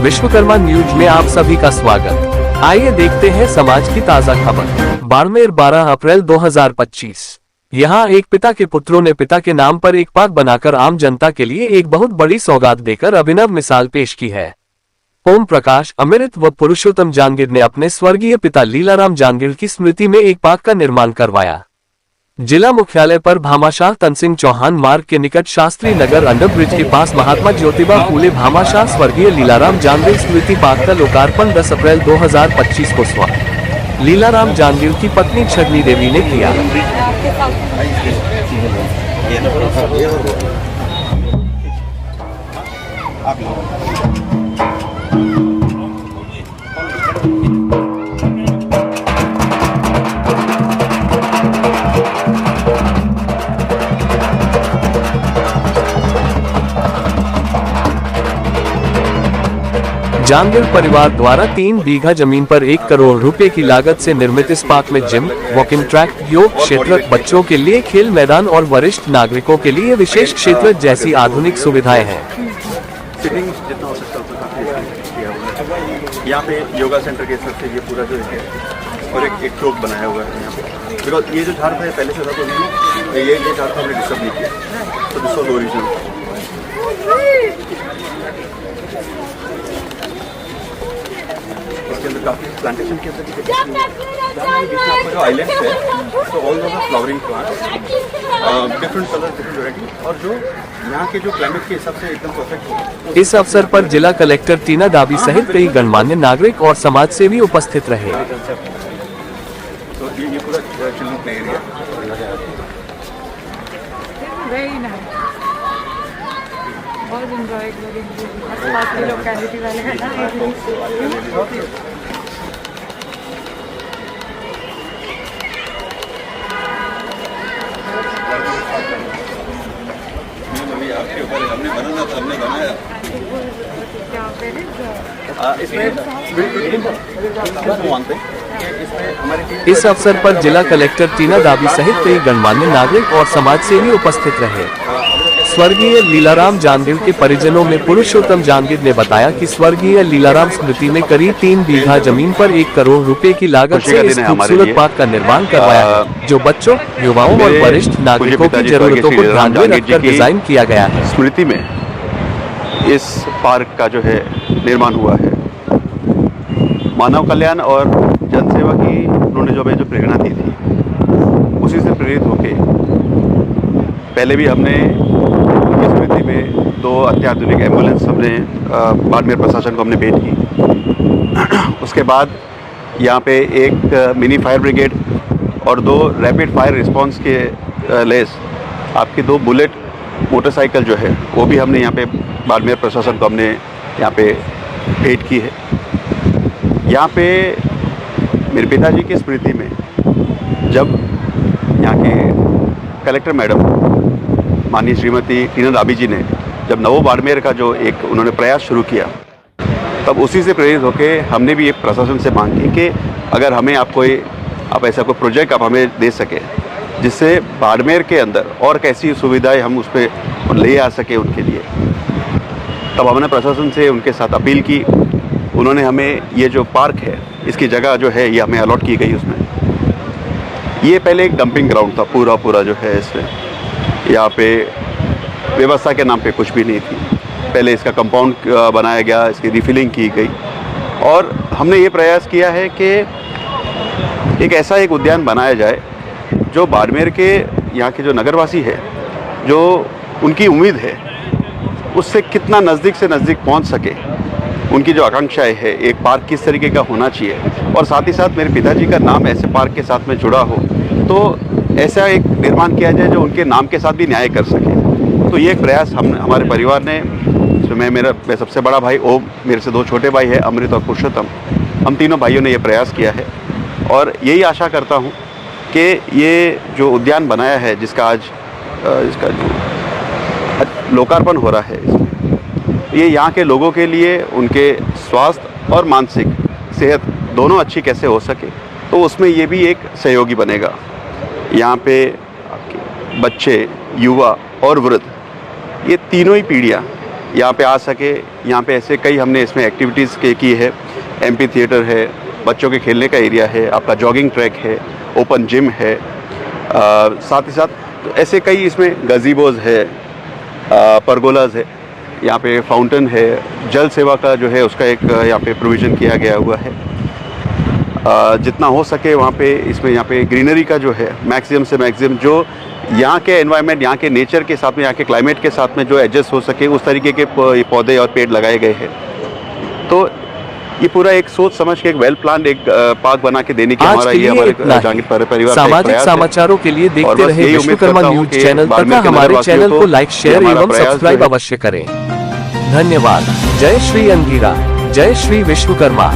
Vishwakarma news में आप सभी का स्वागत। आइए देखते हैं समाज की ताजा खबर। बाड़मेर 12 अप्रैल 2025। यहाँ एक पिता के पुत्रों ने पिता के नाम पर एक पार्क बनाकर आम जनता के लिए एक बहुत बड़ी सौगात देकर अभिनव मिसाल पेश की है। ओम प्रकाश, अमृत व पुरुषोत्तम जांगीर ने अपने स्वर्गीय पिता लीलाराम जांगीर की स्मृति में एक पार्क का निर्माण करवाया। जिला मुख्यालय पर भामाशाह तनसिंह चौहान मार्ग के निकट शास्त्री नगर अंडरब्रिज के पास महात्मा ज्योतिबा फूले भामाशाह स्वर्गीय लीलाराम जांगीर स्मृति पार्क का लोकार्पण 10 अप्रैल 2025 को स्व लीलाराम जांगीर की पत्नी छगनी देवी ने किया। जांगीर परिवार द्वारा 3 बीघा जमीन पर 1 करोड़ रुपए की लागत से निर्मित इस पार्क में जिम, वॉकिंग ट्रैक, योग क्षेत्र, बच्चों के लिए खेल मैदान और वरिष्ठ नागरिकों के लिए विशेष क्षेत्र जैसी आधुनिक सुविधाएं हैं। यहाँ पे योगा सेंटर के हिसाब से ये पूरा जो है और एक चौक बनाया हुआ है यहाँ पे, बिकॉज ये जो झाड़ था पहले से था तो ये झाड़ था हमने डिस्टर्ब नहीं किया, तो दिस वाज ओरिजिनल। इसके अंदर काफी प्लांटेशन के अंदर जो आइलैंड है तो all over flowering plants, different colour, different variety, और जो यहाँ के जो क्लाइमेट के हिसाब से एकदम परफेक्ट हो। इस अवसर पर जिला कलेक्टर टीना दाबी सहित कई गणमान्य नागरिक और समाज सेवी उपस्थित रहे। तो ये पूरा चिल्ड्रन प्ले एरिया बहुत एंजॉय करेंगे। आसपास के लोकेलिटी वाले हैं ना। हमने बनाया इस अवसर पर जिला कलेक्टर टीना दाबी सहित कई गणमान्य नागरिक और समाज सेवी उपस्थित रहे। स्वर्गीय लीलाराम जांगीर के परिजनों में पुरुषोत्तम जांगीर ने बताया कि स्वर्गीय लीलाराम स्मृति में करीब 3 बीघा जमीन पर 1 करोड़ रुपए की लागत से इस खूबसूरत पार्क का निर्माण करवाया है, जो बच्चों, युवाओं और वरिष्ठ नागरिकों की जरूरतों को ध्यान में रखकर डिजाइन किया गया है। स्मृति में इस पार्क का जो है निर्माण हुआ है। मानव कल्याण और जनसेवा की उन्होंने जो प्रेरणा दी थी, उसी से प्रेरित होके पहले भी हमने स्मृति में 2 अत्याधुनिक एम्बुलेंस हमने बाड़मेर प्रशासन को हमने भेंट की। उसके बाद यहाँ पे एक मिनी फायर ब्रिगेड और 2 रैपिड फायर रिस्पांस के लेस आपकी 2 बुलेट मोटरसाइकिल जो है वो भी हमने यहाँ पे बाड़मेर प्रशासन को हमने यहाँ पे भेंट की है। यहाँ पे मेरे पिताजी की स्मृति में जब यहाँ के कलेक्टर मैडम माननीय श्रीमती टीना दाबी जी ने जब नवो बाड़मेर का जो एक उन्होंने प्रयास शुरू किया, तब उसी से प्रेरित होकर हमने भी ये प्रशासन से मांग की कि अगर हमें आप ऐसा कोई प्रोजेक्ट आप हमें दे सके जिससे बाड़मेर के अंदर और कैसी सुविधाएं हम उस पर ले आ सके उनके लिए। तब हमने प्रशासन से उनके साथ अपील की। उन्होंने हमें ये जो पार्क है इसकी जगह जो है ये हमें अलॉट की गई। उसमें ये पहले एक डंपिंग ग्राउंड था, पूरा जो है इसमें यहाँ पे व्यवस्था के नाम पे कुछ भी नहीं थी। पहले इसका कंपाउंड बनाया गया, इसकी रिफिलिंग की गई, और हमने ये प्रयास किया है कि एक ऐसा एक उद्यान बनाया जाए जो बाड़मेर के यहाँ के जो नगरवासी है, जो उनकी उम्मीद है उससे कितना नज़दीक से नज़दीक पहुँच सके। उनकी जो आकांक्षाएं है एक पार्क किस तरीके का होना चाहिए, और साथ ही साथ मेरे पिताजी का नाम ऐसे पार्क के साथ में जुड़ा हो, तो ऐसा एक निर्माण किया जाए जो उनके नाम के साथ भी न्याय कर सके। तो ये एक प्रयास हमारे परिवार ने, इसमें मैं सबसे बड़ा भाई ओम, मेरे से 2 छोटे भाई हैं अमृत और पुरुषोत्तम, हम तीनों भाइयों ने ये प्रयास किया है। और यही आशा करता हूँ कि ये जो उद्यान बनाया है, जिसका आज इसका जो लोकार्पण हो रहा है, ये यहाँ के लोगों के लिए उनके स्वास्थ्य और मानसिक सेहत दोनों अच्छी कैसे हो सके, तो उसमें ये भी एक सहयोगी बनेगा। यहाँ पे बच्चे, युवा और वृद्ध, ये तीनों ही पीढ़ियाँ यहाँ पे आ सके। यहाँ पे ऐसे कई हमने इसमें एक्टिविटीज़ की है। एमपी थिएटर है, बच्चों के खेलने का एरिया है, आपका जॉगिंग ट्रैक है, ओपन जिम है, साथ ही साथ तो ऐसे कई इसमें गजीबोज है, परगोलाज है, यहाँ पे फाउंटेन है, जल सेवा का जो है उसका एक यहाँ पे प्रोविज़न किया गया हुआ है। जितना हो सके वहाँ पे इसमें यहाँ पे ग्रीनरी का जो है मैक्सिमम से मैक्सिमम जो यहाँ के एनवायरनमेंट, यहाँ के नेचर के साथ में, यहाँ के क्लाइमेट के साथ में जो एडजस्ट हो सके उस तरीके के पौधे और पेड़ लगाए गए हैं। तो ये पूरा एक सोच समझ के एक वेल प्लान एक पार्क बना के देने की आज हमारा के ये लिए हमारे इतना ही। जहांगीर परिवार का एक सामाजिक प्रयास है। समाचारों के लिए और देखते बस रहे यही उम्मीद विश्वकर्मा करता हूं न्यूज कि चैनल बाड़मेर तथा के हमारे नगरवासियों चैनल को को लाइक, ये शेयर हमारा एवं प्रयास जो सब्सक्राइब है अवश्य करें। धन्यवाद। जय श्री अंगीरा, जय श्री विश्वकर्मा।